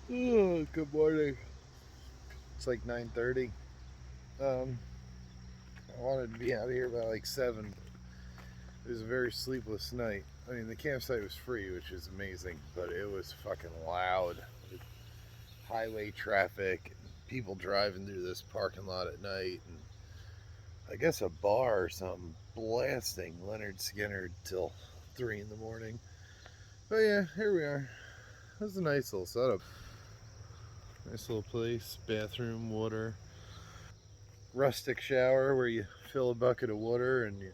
Oh, good morning. It's like 9:30. I wanted to be out of here by like 7. It was a very sleepless night. I mean, the campsite was free, which is amazing, but it was fucking loud. With highway traffic, people driving through this parking lot at night, and I guess a bar or something blasting Leonard Skinner till 3 in the morning. But yeah, here we are. It was a nice little setup. Nice little place, bathroom, water, rustic shower where you fill a bucket of water and you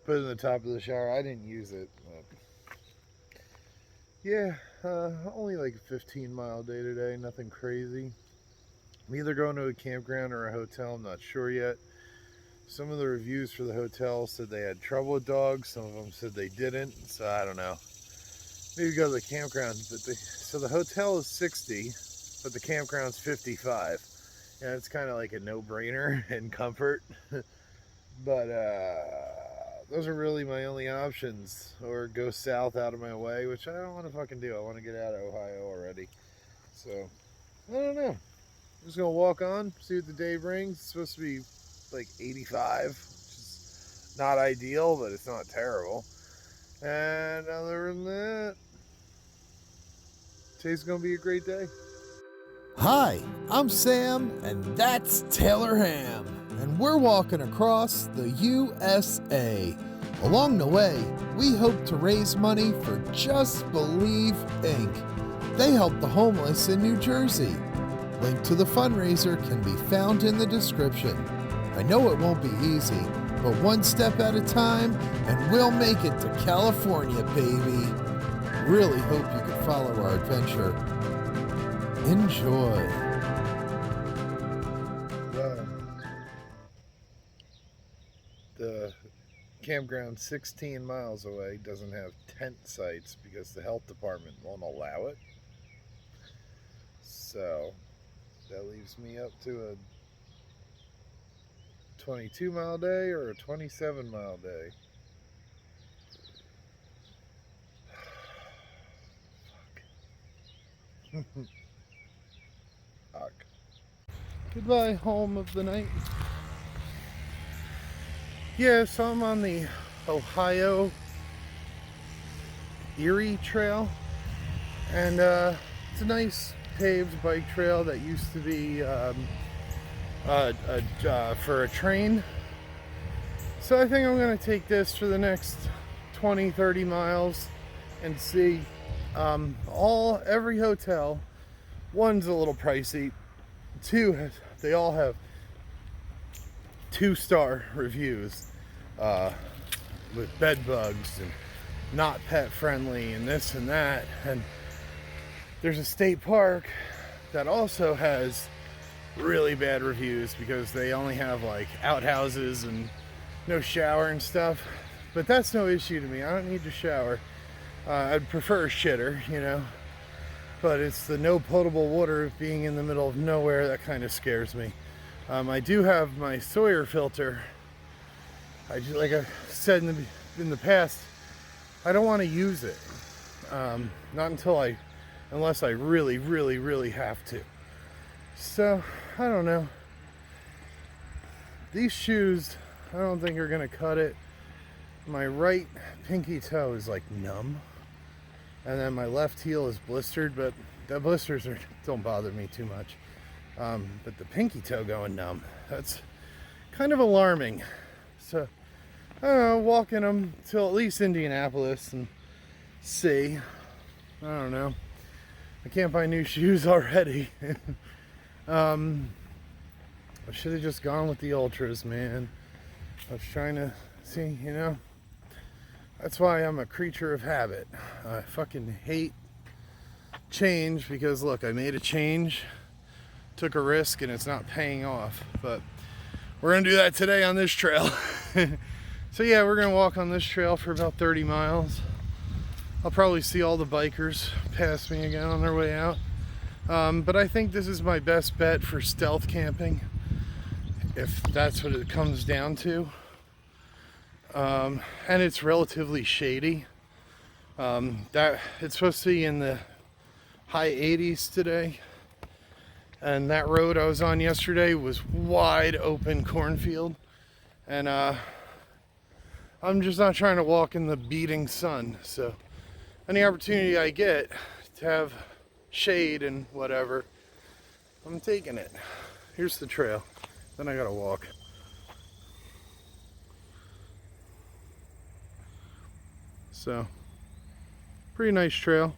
put it in the top of the shower. I didn't use it. Yeah, only like a 15-mile day today. Nothing crazy. I'm either going to a campground or a hotel. I'm not sure yet. Some of the reviews for the hotel said they had trouble with dogs. Some of them said they didn't. So I don't know. Maybe go to the campground. So the hotel is 60, but the campground's 55. Yeah, it's kind of like a no-brainer in comfort. But those are really my only options. Or go south out of my way, which I don't want to fucking do. I want to get out of Ohio already. So, I don't know. I'm just going to walk on, see what the day brings. It's supposed to be like 85, which is not ideal, but it's not terrible. And other than that, today's going to be a great day. Hi, I'm Sam, and that's Taylor Ham, and we're walking across the USA. Along the way, we hope to raise money for Just Believe Inc. They help the homeless in New Jersey. Link to the fundraiser can be found in the description. I know it won't be easy, but one step at a time, and we'll make it to California, baby. Really hope you can follow our adventure. Enjoy. The campground 16 miles away doesn't have tent sites because the health department won't allow it. So that leaves me up to a 22-mile day or a 27-mile day. Fuck. Goodbye, home of the night. Yeah, so I'm on the Ohio Erie Trail, and it's a nice paved bike trail that used to be for a train. So I think I'm going to take this for the next 20-30 miles and see every hotel. One's a little pricey. Two, they all have 2-star reviews with bed bugs and not pet friendly and this and that. And there's a state park that also has really bad reviews because they only have like outhouses and no shower and stuff. But that's no issue to me. I don't need to shower. I'd prefer a shitter, you know. But it's the no potable water being in the middle of nowhere that kind of scares me. I do have my Sawyer filter. Like I said in the past, I don't want to use it. Not unless I really, really, really have to. So, I don't know. These shoes, I don't think are gonna cut it. My right pinky toe is like numb. And then my left heel is blistered, but the blisters don't bother me too much. But the pinky toe going numb, that's kind of alarming. So, I don't know, walking them till at least Indianapolis and see. I don't know. I can't buy new shoes already. I should have just gone with the Ultras, man. I was trying to see, you know. That's why I'm a creature of habit. I fucking hate change because, look, I made a change, took a risk, and it's not paying off. But we're going to do that today on this trail. So, yeah, we're going to walk on this trail for about 30 miles. I'll probably see all the bikers pass me again on their way out. But I think this is my best bet for stealth camping, if that's what it comes down to. And it's relatively shady. That it's supposed to be in the high 80s today. And that road I was on yesterday was wide open cornfield. And I'm just not trying to walk in the beating sun. So any opportunity I get to have shade and whatever, I'm taking it. Here's the trail. Then I gotta walk. So, pretty nice trail.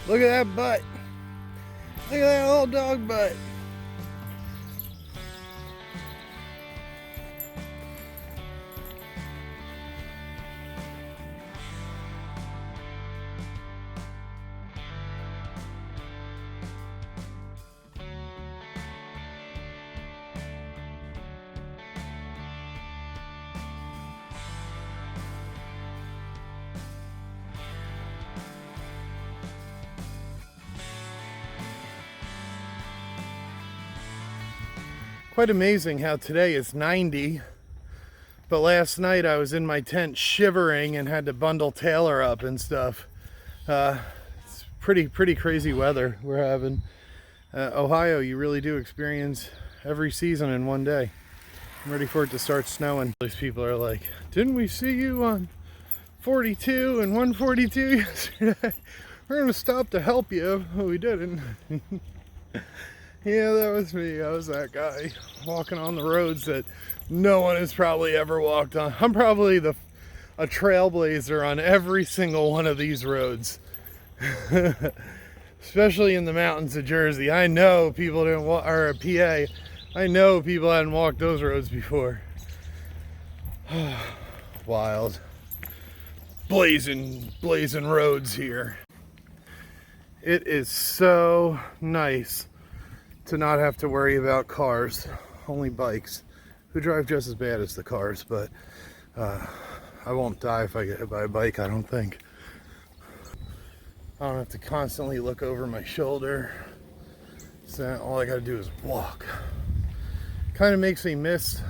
Look at that butt. Look at that old dog butt. Quite amazing how today is 90, but last night I was in my tent shivering and had to bundle Taylor up and stuff. It's pretty crazy weather we're having. Ohio, you really do experience every season in one day. I'm ready for it to start snowing. These people are like, didn't we see you on 42 and 142 yesterday? We're gonna stop to help you. Oh, we didn't. Yeah, that was me. I was that guy walking on the roads that no one has probably ever walked on. I'm probably a trailblazer on every single one of these roads. Especially in the mountains of Jersey. I know people didn't walk, or PA. I know people hadn't walked those roads before. Wild. Blazing roads here. It is so nice to not have to worry about cars, only bikes, who drive just as bad as the cars, but I won't die if I get hit by a bike, I don't think. I don't have to constantly look over my shoulder, so all I gotta do is walk. Kind of makes me miss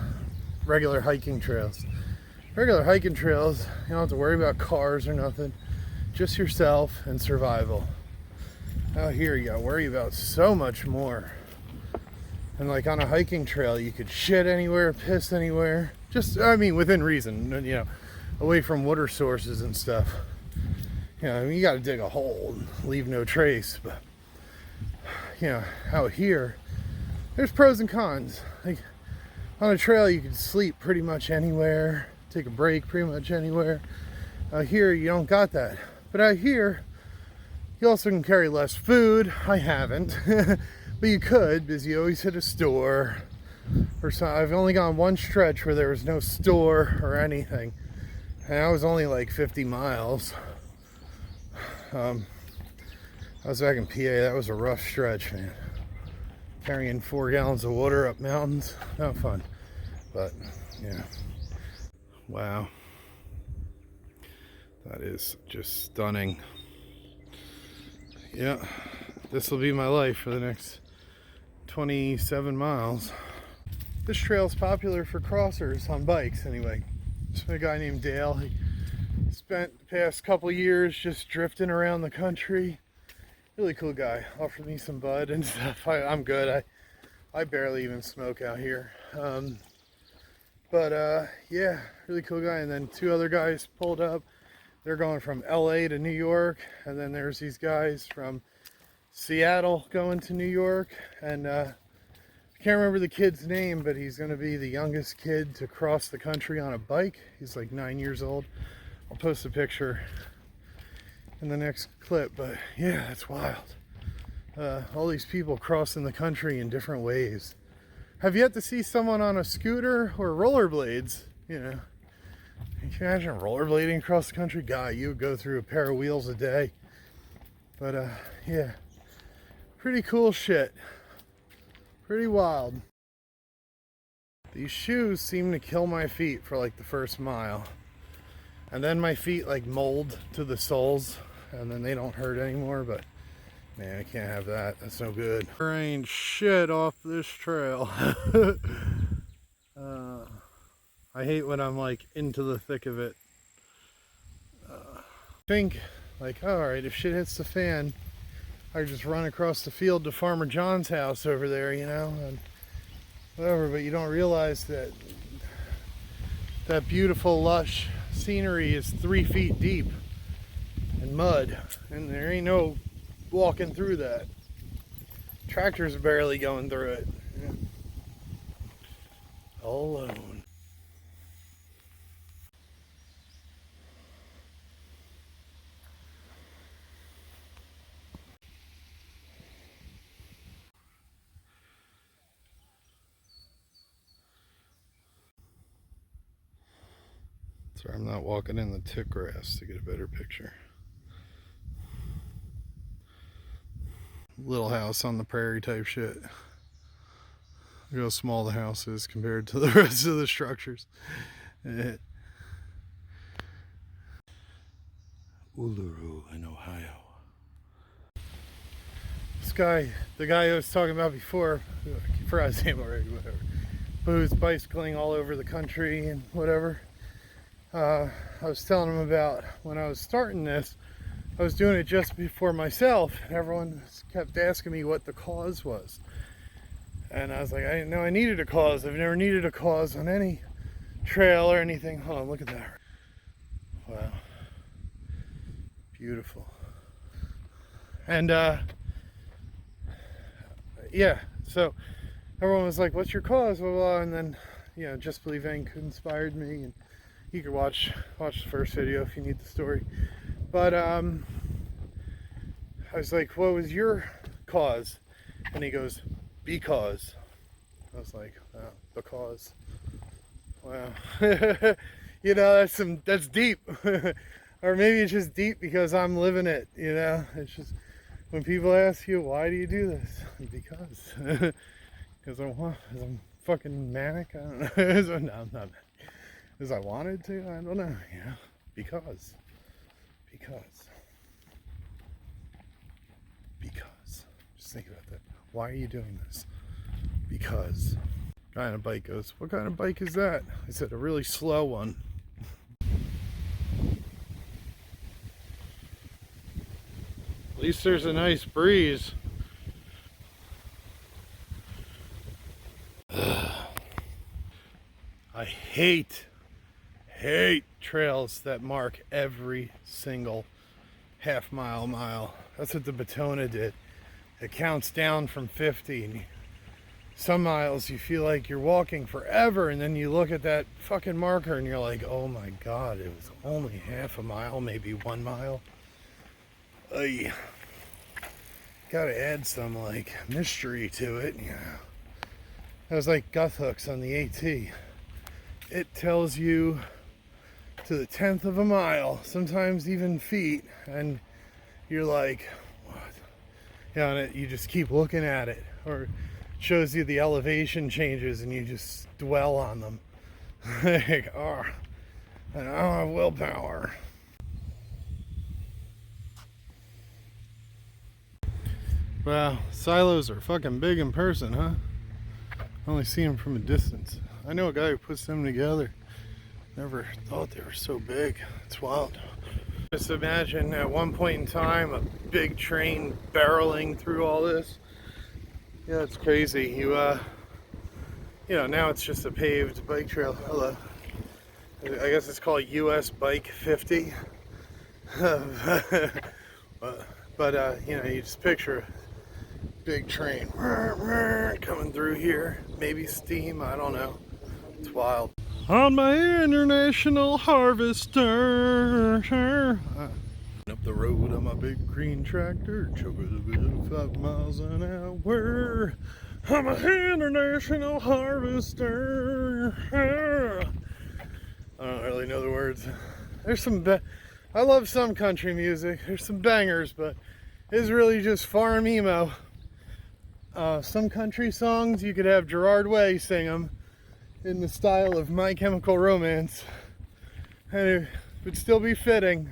regular hiking trails. Regular hiking trails, you don't have to worry about cars or nothing, just yourself and survival. Out here you gotta worry about so much more. And like on a hiking trail, you could shit anywhere, piss anywhere. Just, I mean, within reason, you know, away from water sources and stuff. You know, I mean, you gotta dig a hole and leave no trace. But, you know, out here, there's pros and cons. Like, on a trail, you can sleep pretty much anywhere, take a break pretty much anywhere. Out here, you don't got that. But out here, you also can carry less food. I haven't. But you could, because you always hit a store or so. I've only gone one stretch where there was no store or anything, and I was only like 50 miles. I was back in PA. That was a rough stretch, man. Carrying 4 gallons of water up mountains, not fun. But yeah, wow, that is just stunning. Yeah, this will be my life for the next 27 miles. This trail is popular for crossers on bikes anyway. There's a guy named Dale. He spent the past couple years just drifting around the country. Really cool guy. Offered me some bud and stuff. I'm good. I barely even smoke out here. Yeah, really cool guy. And then 2 other guys pulled up. They're going from LA to New York. And then there's these guys from Seattle going to New York, and I can't remember the kid's name, but he's going to be the youngest kid to cross the country on a bike. He's like 9 years old. I'll post a picture in the next clip, but yeah, that's wild. All these people crossing the country in different ways. Have yet to see someone on a scooter or rollerblades, you know. Can you imagine rollerblading across the country? God, you would go through a pair of wheels a day. But yeah. Pretty cool shit. Pretty wild. These shoes seem to kill my feet for like the first mile. And then my feet like mold to the soles, and then they don't hurt anymore. But man, I can't have that. That's no good. There ain't shit off this trail. I hate when I'm like into the thick of it. Think like, all right, if shit hits the fan, I just run across the field to Farmer John's house over there, you know, and whatever. But you don't realize that that beautiful, lush scenery is 3 feet deep in mud, and there ain't no walking through that. Tractor's barely going through it. Yeah. All alone. Sorry, I'm not walking in the thick grass to get a better picture. Little house on the prairie type shit. Look how small the house is compared to the rest of the structures. Uluru in Ohio. This guy, the guy I was talking about before, I forgot his name already, whatever, but who's bicycling all over the country and whatever. I was telling him about when I was starting this, I was doing it just before myself. Everyone kept asking me what the cause was. And I was like, I didn't know I needed a cause. I've never needed a cause on any trail or anything. Hold on, look at that. Wow. Beautiful. And yeah, so everyone was like, what's your cause? Blah, blah, blah. And then, you know, Just Believe Inc. inspired me. And you can watch the first video if you need the story. But I was like, what was your cause? And he goes, because. I was like, oh, because. Wow. You know, that's deep. Or maybe it's just deep because I'm living it, you know. It's just when people ask you, why do you do this? Because. Because I'm fucking manic. I don't know. So, no, I'm not manic. Because I wanted to, I don't know, you know. Because. Just think about that. Why are you doing this? Because. Guy on a bike goes, what kind of bike is that? I said, a really slow one. At least there's a nice breeze. I hate trails that mark every single half mile. That's what the Batona did. It counts down from 50. And some miles you feel like you're walking forever, and then you look at that fucking marker and you're like, oh my god, it was only half a mile, maybe 1 mile. Ay. Gotta add some like mystery to it, you know. That was like gut hooks on the AT. It tells you to the 10th of a mile, sometimes even feet, and you're like, what? Yeah, and you just keep looking at it, or it shows you the elevation changes and you just dwell on them. Like, oh, and I don't have willpower. Wow, silos are fucking big in person, huh? I only see them from a distance. I know a guy who puts them together. Never thought they were so big. It's wild. Just imagine at one point in time a big train barreling through all this. Yeah, it's crazy. You know, now it's just a paved bike trail. Hello. I guess it's called US Bike 50. but you know, you just picture a big train coming through here. Maybe steam, I don't know. It's wild. On my international harvester. Up the road on my big green tractor, chugging 5 miles an hour. I'm an international harvester. I don't really know the words. There's some, I love some country music. There's some bangers, but it's really just farm emo. Some country songs, you could have Gerard Way sing them in the style of My Chemical Romance. And would still be fitting.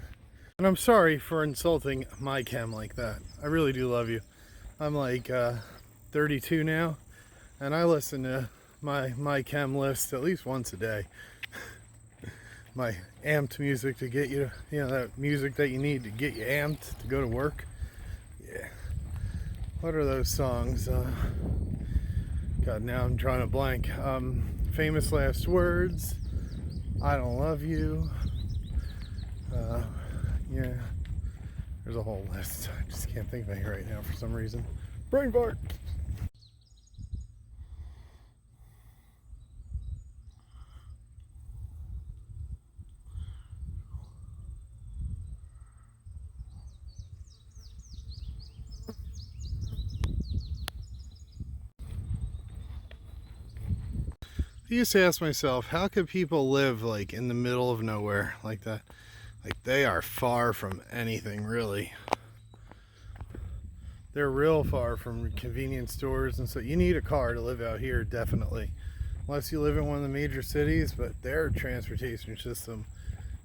And I'm sorry for insulting my chem like that. I really do love you. I'm like 32 now, and I listen to my chem list at least once a day. My amped music to get you, that music that you need to get you amped to go to work. Yeah. What are those songs? God, now I'm drawing a blank. Famous Last Words. I Don't Love You. Yeah. There's a whole list. I just can't think of any right now for some reason. Brain fart. I used to ask myself, how could people live like in the middle of nowhere like that? Like they are far from anything really. They're real far from convenience stores, and so you need a car to live out here, definitely. Unless you live in one of the major cities, but their transportation system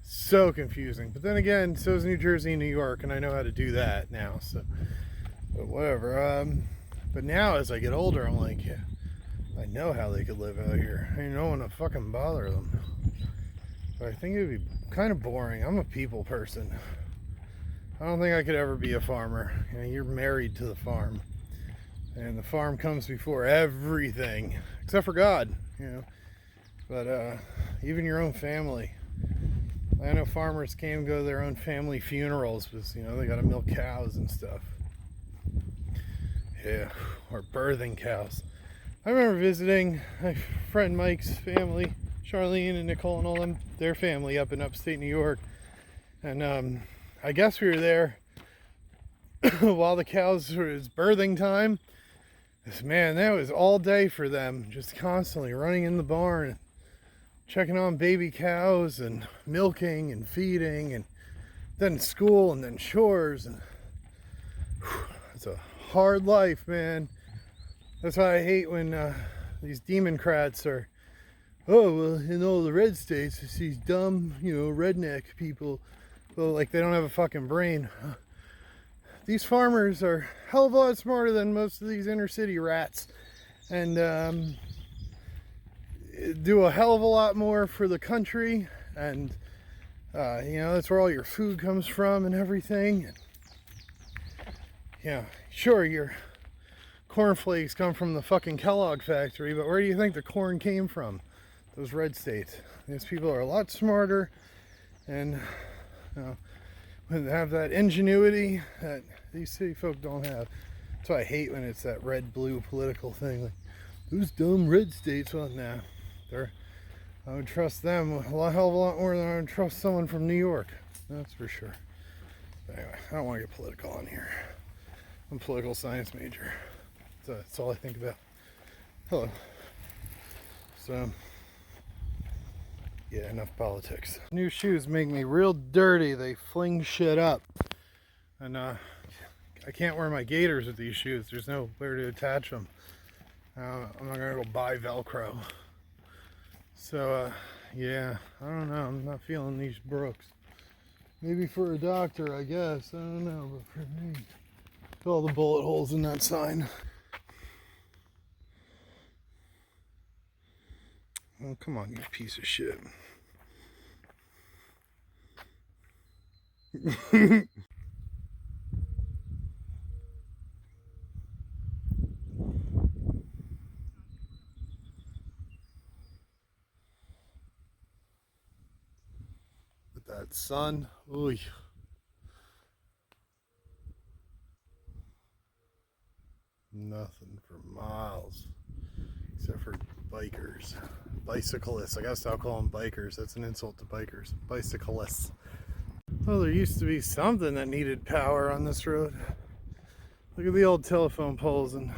so confusing. But then again, so is New Jersey and New York, and I know how to do that now, so but whatever. But now as I get older, I'm like, yeah, I know how they could live out here. I don't want to fucking bother them. But I think it would be kind of boring. I'm a people person. I don't think I could ever be a farmer. You're married to the farm, and the farm comes before everything, except for God, But even your own family. I know farmers can't go to their own family funerals because they got to milk cows and stuff. Yeah, or birthing cows. I remember visiting my friend Mike's family, Charlene and Nicole and all them, their family up in upstate New York, and I guess we were there while the cows were his birthing time. Man, that was all day for them, just constantly running in the barn, checking on baby cows and milking and feeding, and then school and then chores. And it's a hard life, man. That's why I hate when these Democrats are, oh, well, in all the red states, it's these dumb, redneck people. Well, like they don't have a fucking brain. These farmers are a hell of a lot smarter than most of these inner city rats, and do a hell of a lot more for the country, and that's where all your food comes from and everything. And, sure, your cornflakes come from the fucking Kellogg factory, but where do you think the corn came from? Those red states. These people are a lot smarter, and when they have that ingenuity that these city folk don't have. That's why I hate when it's that red-blue political thing. Like, those dumb red states, well, nah. I would trust them a hell of a lot more than I would trust someone from New York. That's for sure. But anyway, I don't want to get political on here. I'm a political science major. So that's all I think about. Hello. So, yeah, enough politics. New shoes make me real dirty. They fling shit up. And I can't wear my gaiters with these shoes. There's nowhere to attach them. I'm not gonna go buy Velcro. So, yeah, I don't know. I'm not feeling these Brooks. Maybe for a doctor, I guess. I don't know, but for me, look at all the bullet holes in that sign. Oh, come on, you piece of shit. With that sun, ooh. Nothing for miles, except for bikers, bicyclists. I gotta stop calling them bikers. That's an insult to bikers. Bicyclists. Well, there used to be something that needed power on this road. Look at the old telephone poles and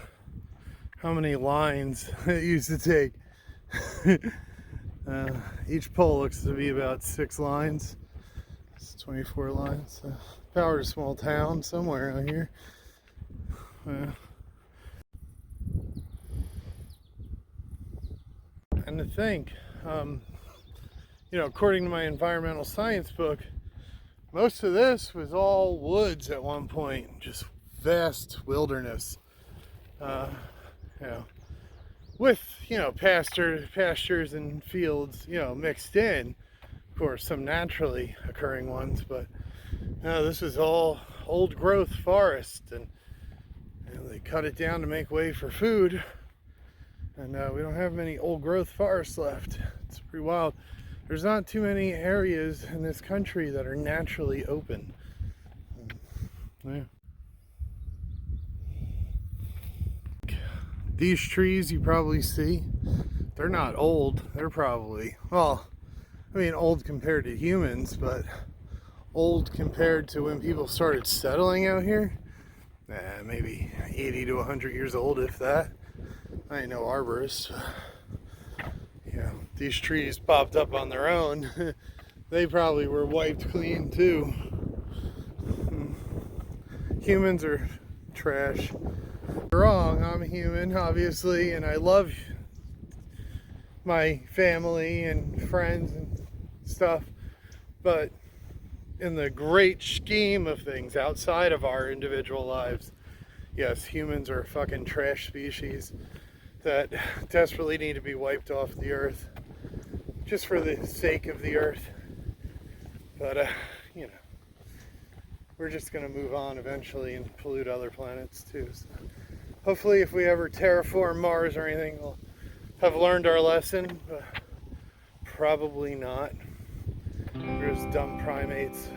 how many lines it used to take. Each pole looks to be about 6 lines. It's 24 lines. Power to a small town somewhere out here. And to think, you know, according to my environmental science book, most of this was all woods at one point, just vast wilderness. You know, with, you know, pastures and fields, you know, mixed in. Of course, some naturally occurring ones, but no, this is all old growth forest, and you know, they cut it down to make way for food, and we don't have many old growth forests left. It's pretty wild. There's not too many areas in this country that are naturally open. Yeah. These trees you probably see, they're not old. They're probably, well, I mean, old compared to humans, but old compared to when people started settling out here. Maybe 80 to 100 years old, if that. I ain't no arborist. You know, these trees popped up on their own. They probably were wiped clean too. Humans are trash. Wrong, I'm human, obviously, and I love my family and friends and stuff, but in the great scheme of things outside of our individual lives, yes, humans are a fucking trash species that desperately need to be wiped off the earth, just for the sake of the earth. But you know, we're just gonna move on eventually and pollute other planets too. So hopefully, if we ever terraform Mars or anything, we'll have learned our lesson, but probably not. We're just dumb primates.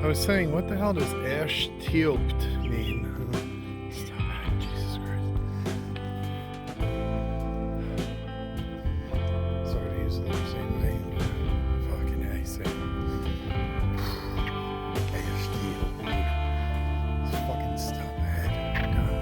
I was saying, what the hell does ash teopt mean? Stop it, Jesus Christ. Sorry to use another same name. Fucking A, Sam. Ash teopt, dude. Just fucking stop it. God.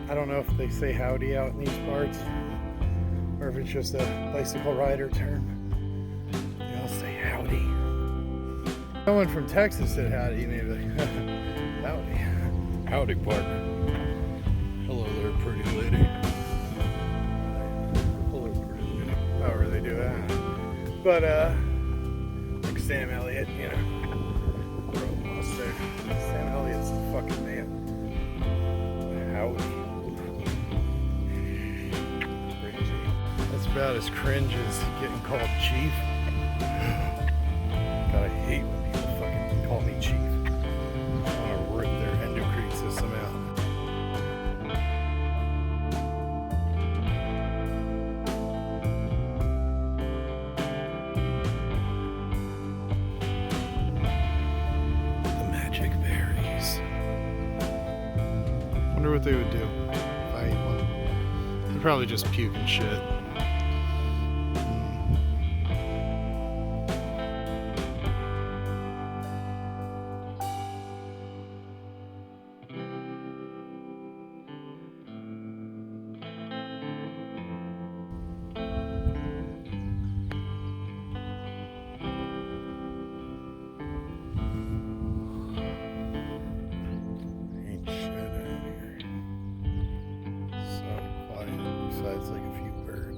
I don't know if they say howdy out in these parts, or if it's just a bicycle rider term. They all say howdy. Someone from Texas said howdy, maybe like, howdy. Howdy, partner. Hello there, pretty lady. Hello, pretty lady. However they do that. But, like Sam Elliott, you know. Bro, lost there. Sam Elliott's the fucking man. Howdy. That's about as cringe as getting called chief. God, I hate when people fucking call me chief. I want to rip their endocrine system out. The magic berries. Wonder what they would do if I ate one. They'd probably just puke and shit. Besides like a few birds.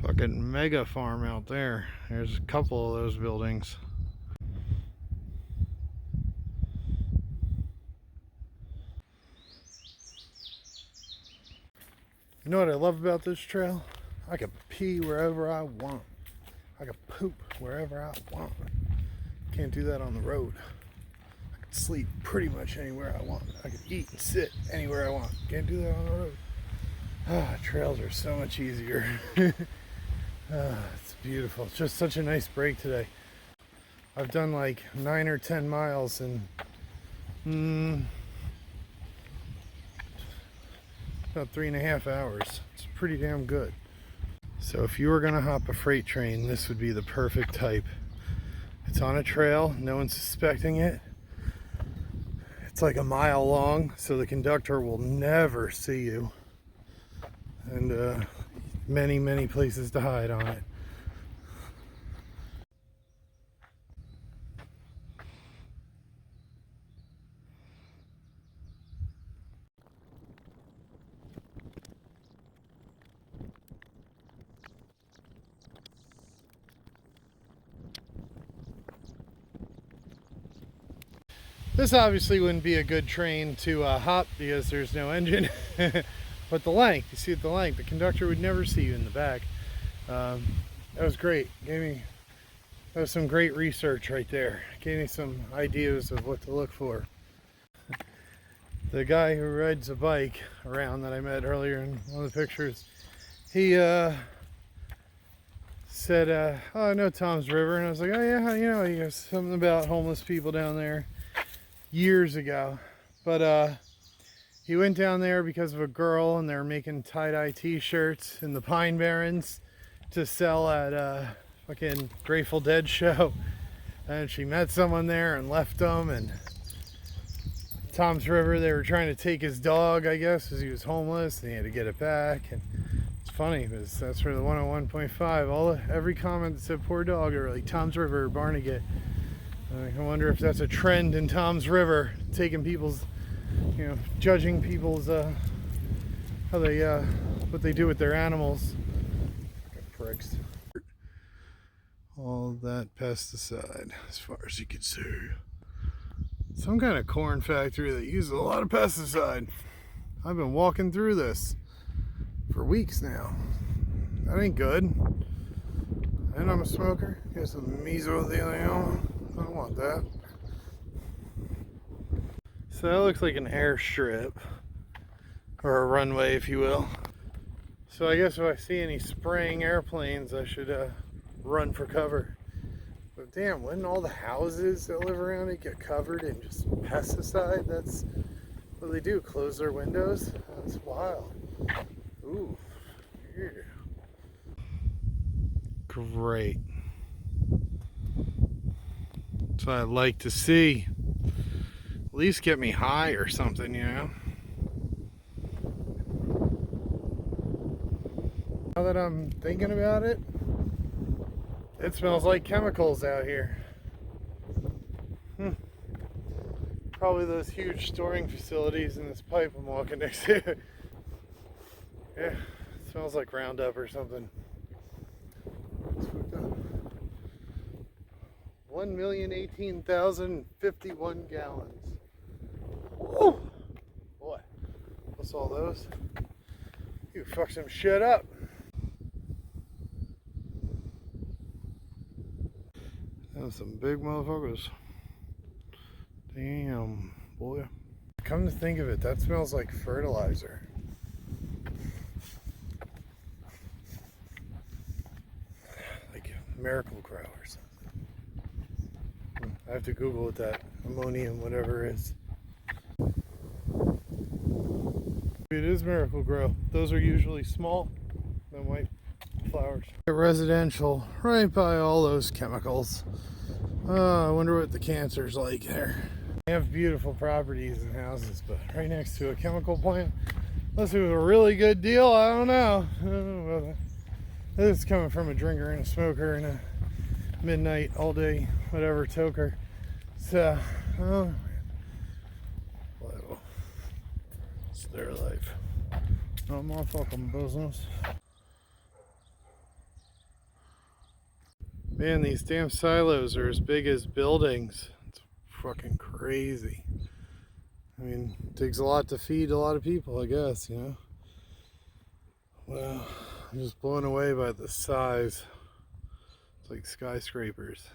Fucking mega farm out there. There's a couple of those buildings. You know what I love about this trail? I can pee wherever I want. I can poop wherever I want. Can't do that on the road. I can sleep pretty much anywhere I want. I can eat and sit anywhere I want. Can't do that on the road. Trails are so much easier. It's beautiful. It's just such a nice break today. I've done like 9 or 10 miles in about 3.5 hours. It's pretty damn good. So if you were gonna hop a freight train, this would be the perfect type. It's on a trail, no one's suspecting it. It's like a mile long, so the conductor will never see you. And many places to hide on it. This obviously wouldn't be a good train to hop because there's no engine. But the length, you see the length, the conductor would never see you in the back. That was great. That was some great research right there. Gave me some ideas of what to look for. The guy who rides a bike around that I met earlier in one of the pictures, he said, oh, I know Tom's River. And I was like, oh yeah, you know, he goes something about homeless people down there years ago. But he went down there because of a girl, and they were making tie-dye t-shirts in the Pine Barrens to sell at a fucking Grateful Dead show. And she met someone there and left them. And Tom's River, they were trying to take his dog, I guess, because he was homeless and he had to get it back. And it's funny because that's for the 101.5. Every comment that said poor dog or like Tom's River or Barnegat. I wonder if that's a trend in Tom's River, taking people's, you know, judging people's how they what they do with their animals. Pricks. All that pesticide as far as you can see. Some kind of corn factory that uses a lot of pesticide. I've been walking through this for weeks now. That ain't good. And I'm a smoker. Get some mesothelioma. I don't want that. So that looks like an airstrip, or a runway, if you will. So I guess if I see any spraying airplanes, I should run for cover. But damn, wouldn't all the houses that live around it get covered in just pesticide? That's what they do, close their windows? That's wild. Ooh, yeah. Great. That's what I like to see. At least get me high or something, you know? Now that I'm thinking about it, it smells like chemicals out here. Probably those huge storing facilities in this pipe I'm walking next to. Yeah, it smells like Roundup or something. It's fucked up. 1,018,051 gallons. Woo! Boy, what's all those? You fuck some shit up. Those some big motherfuckers. Damn, boy. Come to think of it, that smells like fertilizer. Like Miracle Grow or something. I have to Google what that ammonium whatever is. It is Miracle Grow. Those are usually small, them white flowers. Residential, right by all those chemicals. I wonder what the cancer's like there. They have beautiful properties and houses, but right next to a chemical plant, unless it was a really good deal, I don't know. This is coming from a drinker and a smoker and a midnight, all day, whatever toker. So, oh, well, it's their life. Not my fucking business. Man, these damn silos are as big as buildings. It's fucking crazy. I mean, it takes a lot to feed a lot of people, I guess, you know? Well, I'm just blown away by the size. It's like skyscrapers.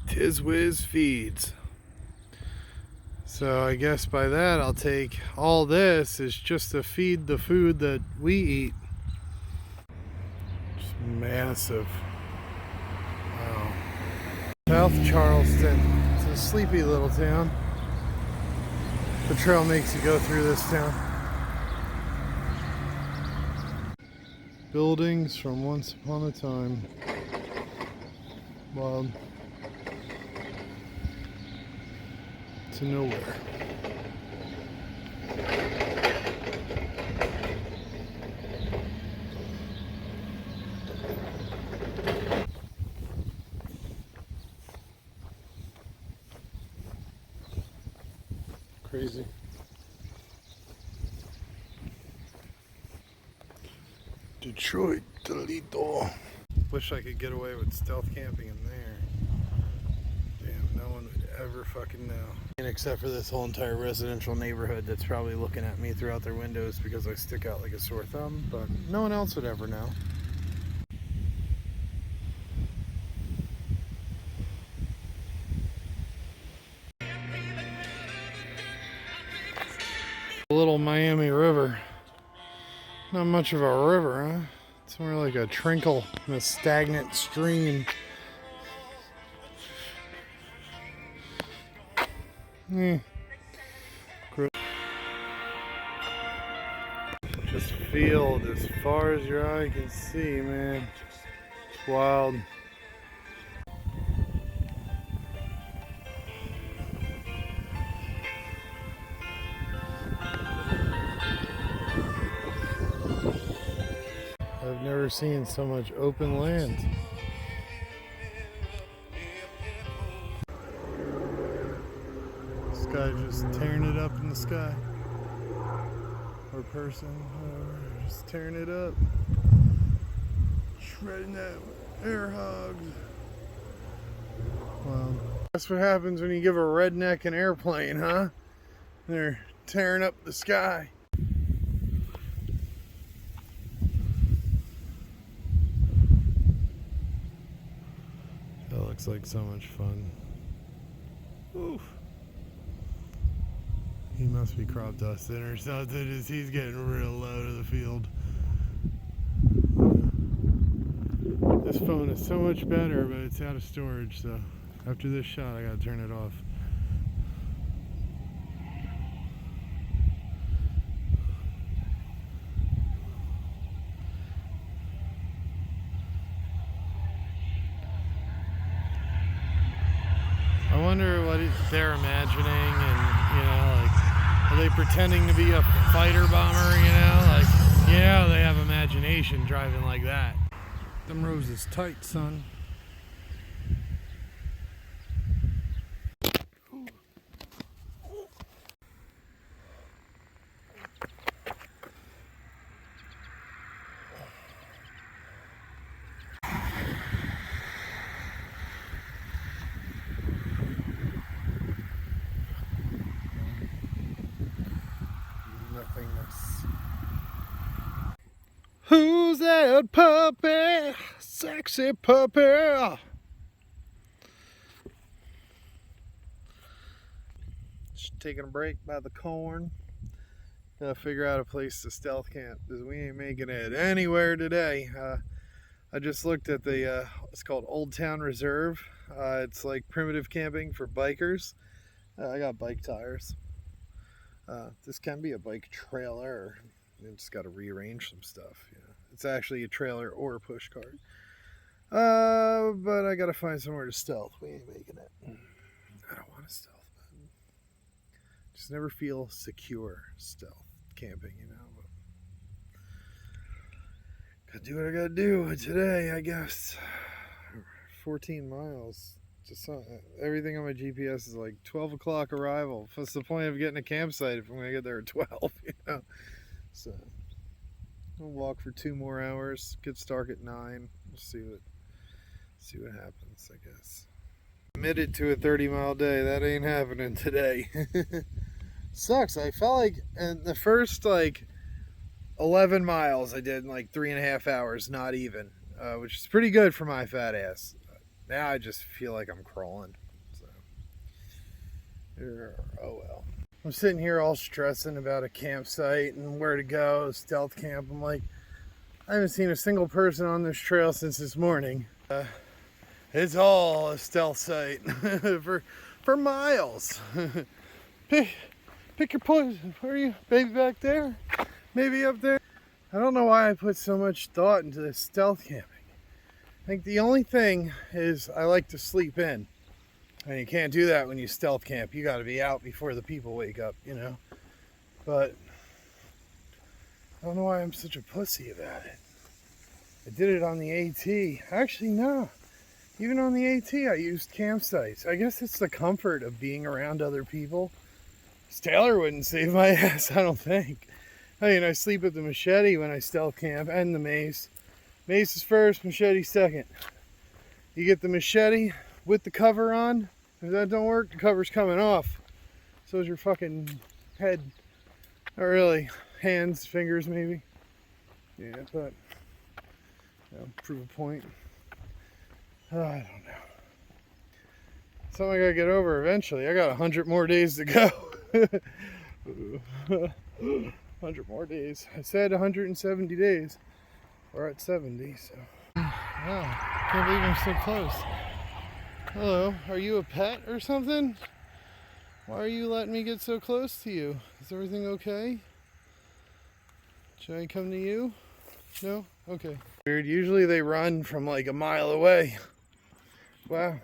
Tiz Whiz Feeds. So I guess by that I'll take all this is just to feed the food that we eat. Just massive. Wow. South Charleston. It's a sleepy little town. The trail makes you go through this town. Buildings from once upon a time. Wild. To nowhere. Crazy. Detroit, Toledo. Wish I could get away with stealth camping in there. Damn, no one would ever fucking know. And except for this whole entire residential neighborhood that's probably looking at me throughout their windows because I stick out like a sore thumb, but no one else would ever know. The little Miami River. Not much of a river, huh? It's more like a trickle in a stagnant stream. Just field as far as your eye can see, man. It's wild. I've never seen so much open land. This guy just tearing it up in the sky. Or person, whatever, just tearing it up. Shredding that air hogs. Wow. That's what happens when you give a redneck an airplane, huh? They're tearing up the sky. That looks like so much fun. Oof. He must be crop dusting or something as he's getting real low to the field. This phone is so much better, but it's out of storage, so after this shot I gotta turn it off. I wonder what they're imagining, and you know, like, are they pretending to be a fighter bomber, you know? Like, yeah, they have imagination driving like that. Them roads is tight, son. Nothingness. Who's that puppy? Sexy puppy. Just taking a break by the corn. Gotta figure out a place to stealth camp because we ain't making it anywhere today. I just looked at the, it's called Old Town Reserve. It's like primitive camping for bikers. I got bike tires. This can be a bike trailer. You just got to rearrange some stuff. You know, it's actually a trailer or a push cart. But I got to find somewhere to stealth. We ain't making it. I don't want to stealth, but just never feel secure stealth camping, you know. But gotta do what I gotta do today, I guess. 14 miles. Just everything on my GPS is like 12 o'clock arrival. What's the point of getting a campsite if I'm gonna get there at 12? You know. So I'll walk for 2 more hours. Gets dark at 9. We'll see what happens. I guess. Committed to a 30-mile day. That ain't happening today. Sucks. I felt like in the first like 11 miles I did in like 3.5 hours, not even, which is pretty good for my fat ass. Now I just feel like I'm crawling. So, oh well. I'm sitting here all stressing about a campsite and where to go, stealth camp. I'm like, I haven't seen a single person on this trail since this morning. It's all a stealth site for miles. Pick your poison. Where are you? Maybe back there? Maybe up there? I don't know why I put so much thought into this stealth camping. I think the only thing is I like to sleep in. And you can't do that when you stealth camp. You got to be out before the people wake up, you know. But I don't know why I'm such a pussy about it. I did it on the AT. Actually, no. Even on the AT, I used campsites. I guess it's the comfort of being around other people. Taylor wouldn't save my ass, I don't think. I mean, I sleep with the machete when I stealth camp and the mace. Mace is first, machete second. You get the machete with the cover on. If that don't work, the cover's coming off. So is your fucking head. Not really. Hands, fingers maybe. Yeah, but prove a point. I don't know. Something I gotta get over eventually. I got 100 more days to go. 100 more days. I said 170 days. We're at 70, so. Wow, can't believe I'm so close. Hello, are you a pet or something? Why are you letting me get so close to you? Is everything okay? Should I come to you? No? Okay. Weird, usually they run from like a mile away. Wow.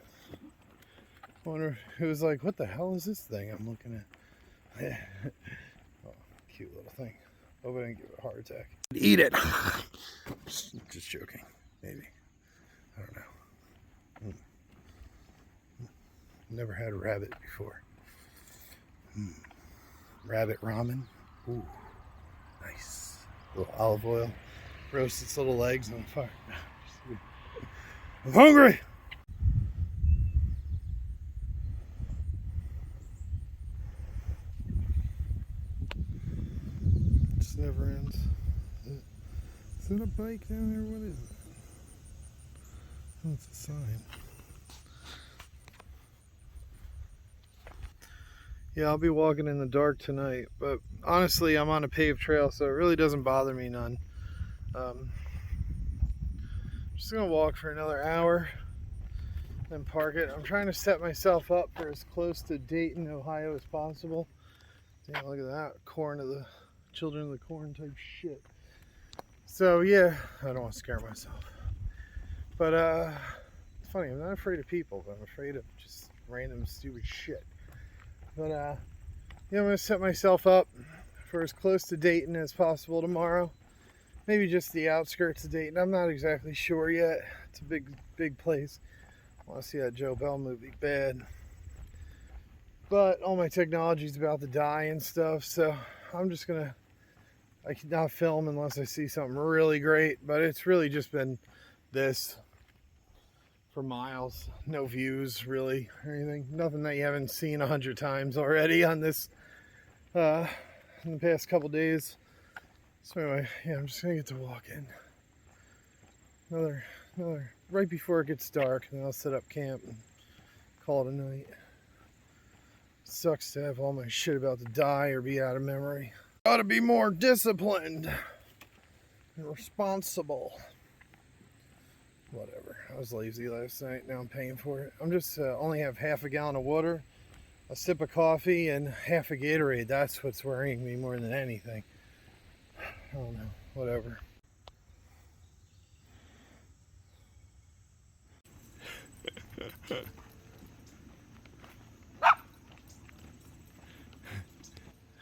I wonder, it was like, what the hell is this thing I'm looking at? Oh, cute little thing. Hope I didn't give it a heart attack. Eat it! Just joking, maybe. I don't know. Never had a rabbit before. Rabbit ramen. Ooh, nice. A little olive oil. Roast its little legs on fire. I'm hungry! This never ends. Is that a bike down there? What is it? Oh, it's a sign. Yeah, I'll be walking in the dark tonight, but honestly, I'm on a paved trail, so it really doesn't bother me none. I'm just gonna walk for another hour, then park it. I'm trying to set myself up for as close to Dayton, Ohio as possible. Damn, look at that. Corn of the children of the corn type shit. So yeah, I don't want to scare myself. But it's funny, I'm not afraid of people, but I'm afraid of just random stupid shit. But yeah, I'm gonna set myself up for as close to Dayton as possible tomorrow. Maybe just the outskirts of Dayton. I'm not exactly sure yet. It's a big place. I want to see that Joe Bell movie bad. But all my technology's about to die and stuff, so I'm just gonna, I cannot film unless I see something really great. But it's really just been this for miles. No views really or anything. Nothing that you haven't seen 100 times already on this in the past couple days. So anyway, yeah, I'm just gonna get to walk in. Another right before it gets dark, and then I'll set up camp and call it a night. Sucks to have all my shit about to die or be out of memory. Gotta be more disciplined and responsible. Whatever. I was lazy last night. Now I'm paying for it. I'm just only have half a gallon of water, a sip of coffee, and half a Gatorade. That's what's worrying me more than anything. I don't know. Whatever.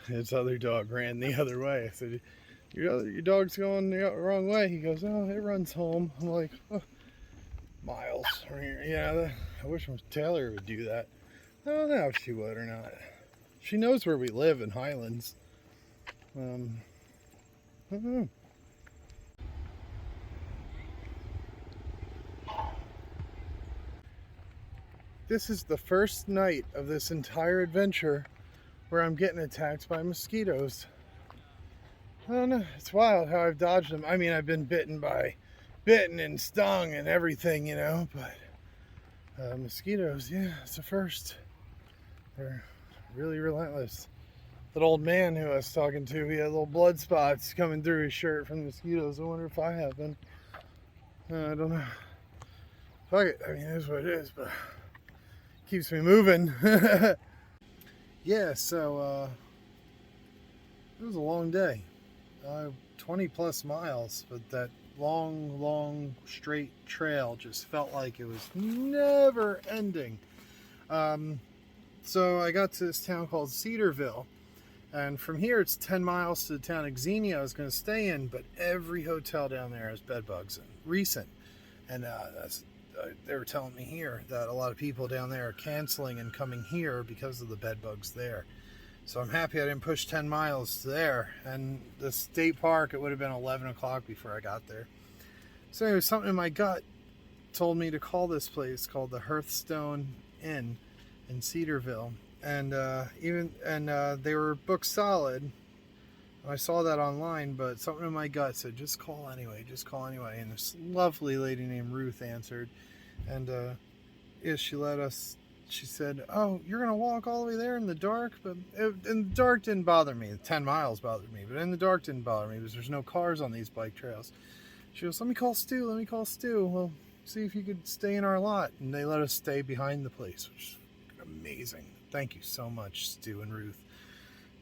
His other dog ran the other way. I said, your dog's going the wrong way. He goes, oh, it runs home. I'm like, oh, miles from here. Yeah, I wish Taylor would do that. I don't know if she would or not. She knows where we live in Highlands. I don't know. This is the first night of this entire adventure where I'm getting attacked by mosquitoes. I don't know. It's wild how I've dodged them. I mean, I've been bitten and stung and everything, you know, but mosquitoes, yeah, it's a first. They're really relentless. That old man who I was talking to, he had little blood spots coming through his shirt from the mosquitoes. I wonder if I have them. I don't know. Fuck it. I mean, it is what it is, but it keeps me moving. Yeah, so it was a long day. 20 plus miles, but that long straight trail just felt like it was never ending. So I got to this town called Cedarville, and from here it's 10 miles to the town of Xenia I was going to stay in, but every hotel down there has bed bugs and recent, and they were telling me here that a lot of people down there are canceling and coming here because of the bed bugs there. So I'm happy I didn't push 10 miles there. And the state park, it would have been 11 o'clock before I got there. So anyway, something in my gut told me to call this place called the Hearthstone Inn in Cedarville. And they were booked solid. I saw that online, but something in my gut said, just call anyway, just call anyway. And this lovely lady named Ruth answered. And yeah, she said, oh, you're going to walk all the way there in the dark? But in the dark didn't bother me. 10 miles bothered me, but in the dark didn't bother me because there's no cars on these bike trails. She goes, let me call Stu. Well, see if you could stay in our lot. And they let us stay behind the place, which is amazing. Thank you so much, Stu and Ruth.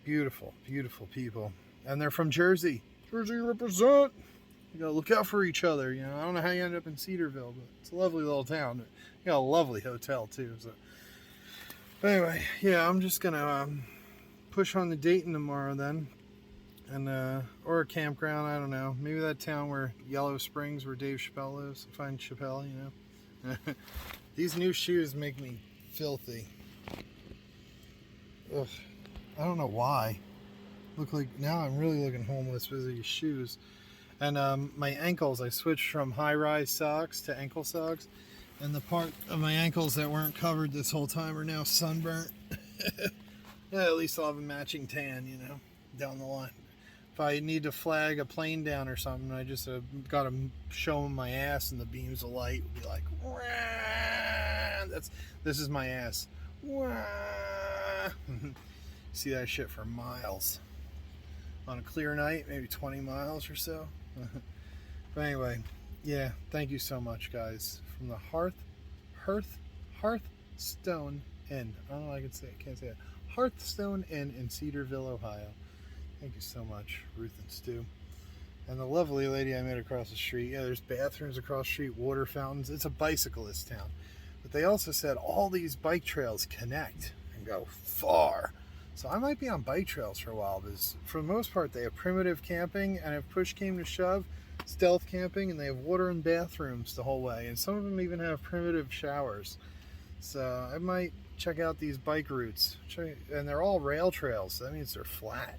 Beautiful, beautiful people. And they're from Jersey. Jersey represent. You gotta look out for each other. You know, I don't know how you end up in Cedarville, but it's a lovely little town. You got a lovely hotel too. So, but anyway, yeah, I'm just gonna push on the Dayton tomorrow then, and or a campground. I don't know. Maybe that town where Yellow Springs, where Dave Chappelle lives. Find Chappelle. You know, these new shoes make me filthy. Ugh, I don't know why. Look like now I'm really looking homeless with these shoes. And my ankles, I switched from high-rise socks to ankle socks. And the part of my ankles that weren't covered this whole time are now sunburnt. Yeah, at least I'll have a matching tan, you know, down the line. If I need to flag a plane down or something, I just got to show them my ass and the beams of light would be like, wah! This is my ass. Wah! See that shit for miles. On a clear night, maybe 20 miles or so. But anyway, yeah, thank you so much, guys. From the Hearthstone Inn. I don't know, I can't say it. Hearthstone Inn in Cedarville, Ohio. Thank you so much, Ruth and Stu. And the lovely lady I met across the street. Yeah, there's bathrooms across the street, water fountains. It's a bicyclist town. But they also said all these bike trails connect and go far. So I might be on bike trails for a while, because for the most part they have primitive camping, and if push came to shove, stealth camping, and they have water and bathrooms the whole way, and some of them even have primitive showers. So I might check out these bike routes, and they're all rail trails, so that means they're flat.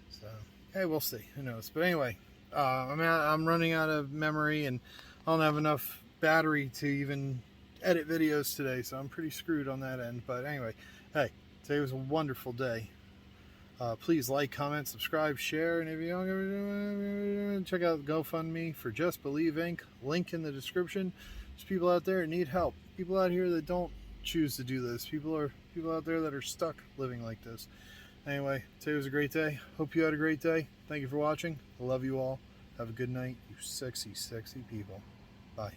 So hey, we'll see, who knows. But anyway, I'm running out of memory, and I don't have enough battery to even edit videos today, so I'm pretty screwed on that end. But anyway, hey, today was a wonderful day. Please like, comment, subscribe, share, and if you don't, check out GoFundMe for Just Believe Inc. Link in the description. There's people out there that need help. People out here that don't choose to do this. People out there that are stuck living like this. Anyway, today was a great day. Hope you had a great day. Thank you for watching. I love you all. Have a good night, you sexy, sexy people. Bye.